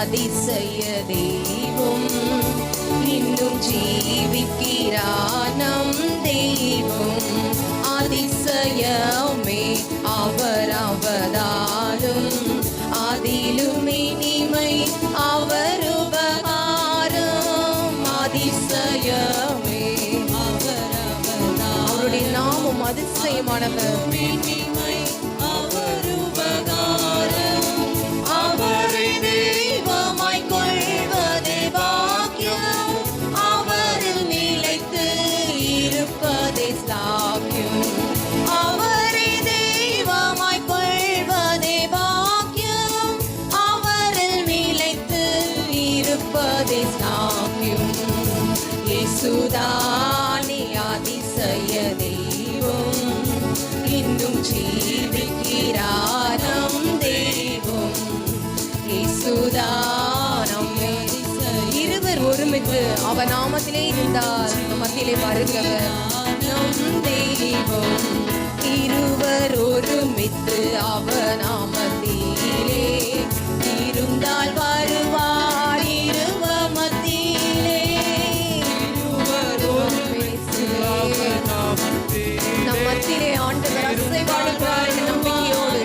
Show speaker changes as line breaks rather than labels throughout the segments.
அதிசய தெய்வம் இன்னும் ஜீவிக்கிறார் நம் தெய்வம். அதிசயமே அவர் அவதாரம், அதிலும் இனிமை அவர் உபகாரம். அதிசயமே அவர் அவதாரம், அவருடைய நாமம் அதிசயமானவர். இனிமை அவர் உபகாரம், அவரை தெய்வமாய் கொள்வதே பாக்கியம், அவரில் நிலைத்து இருப்பதே சாக்கியம். அவரை தெய்வமாய் கொள்வதே பாக்கியம், அவரில் நிலைத்து இருப்பதே சாக்கியம். இயேசுதானே அதிசய தெய்வம், இன்னும் ஜீவிக்கிறார் நம் தெய்வம். இருவர் ஒருமித்து அவர் நாமத்திலே இருந்தால் மத்தியிலே வருகிறவர் நம் தெய்வம். இருவர் ஒருமித்து அவர் நாமத்திலே இருந்தால் வருவார் இருவ மத்தியிலே. இருவர் ஒருமித்து நம் மத்தியிலே ஆண்டவர் அசைவாடுகிறார் என்ற நம்பிக்கையோடு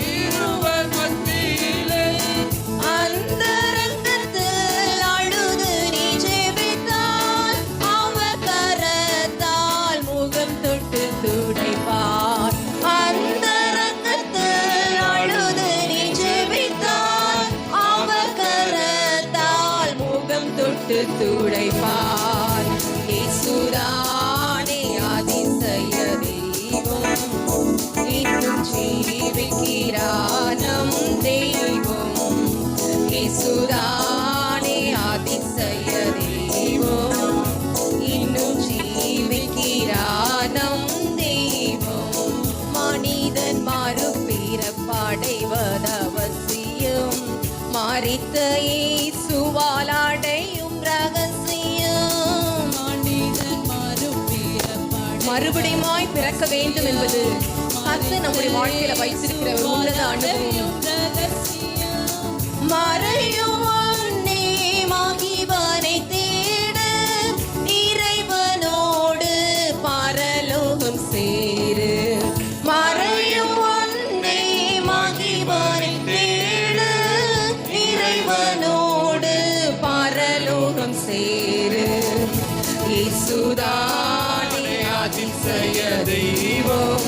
துடைப்பார். இயேசுதானே அதிசய தெய்வம், இன்னும் ஜீவிக்கிறார் நம் தெய்வம். இயேசுதானே அதிசய தெய்வம், இன்னும் ஜீவிக்கிறார் நம் தெய்வம். மனிதன் மறுபிறப்படைவது அவசியம், மரித்த இயேசுவால் அடையும் ரகசியம். மறுபடியுமாய் பிறக்க வேண்டும் என்பது கர்த்தர் நம்முடைய வாழ்க்கையில வைத்திருக்கிற ஒரு உன்னத அனுபவம். மறையும் அன்னே மகிவனை தேட, இறைவனோடு பரலோகம் சேரு. மறையும் அன்னே மகிவனை தேட, இறைவனோடு பரலோகம் சேரு. இயேசுதானே அதிசய தெய்வம்,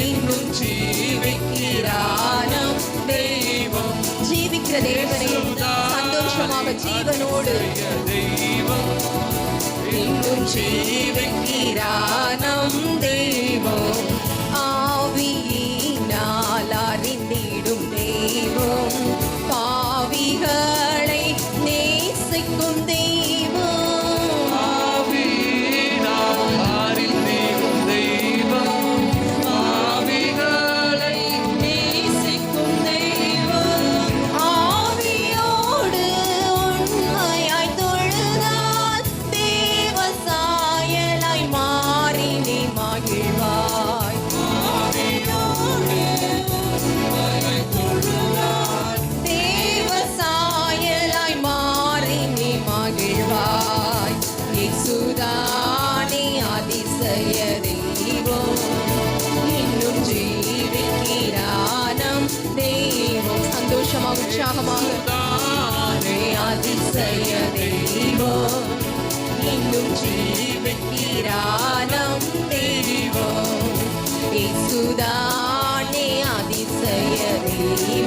இன்னும் ஜீவிக்கிறார் நம் தெய்வம். ஜீவிக்கிற தேவனை சந்தோஷமாக ஜீவனோடு இன்னும் ஜீவிக்கிறார் நம் தெய்வம். ஆவியினால் அறிந்திடும் தெய்வம், பாவிகளை நேசிக்கும் தெய்வம். ஆவியினால் அறிந்திடும் தெய்வம், பாவிகளை நேசிக்கும் தெய்வம். ஆவியோடு உண்மையாய் தொழுதால் தேவ சாயலாய் மாறி நீ மகிழ்வாய். தேவ சாயலாய் மாறி நீ மகிழ்வாய். இயேசுதானே அதிசய தெய்வம், இன்னும் ஜீவிக்கிறார் நம் தெய்வம். சந்தோஷமாக உற்சாகமாக அதிசய தெய்வம், இன்னும் ஜீவிக்கிறார் நம் தெய்வம். இயேசுதானே அதிசய தெய்வம்.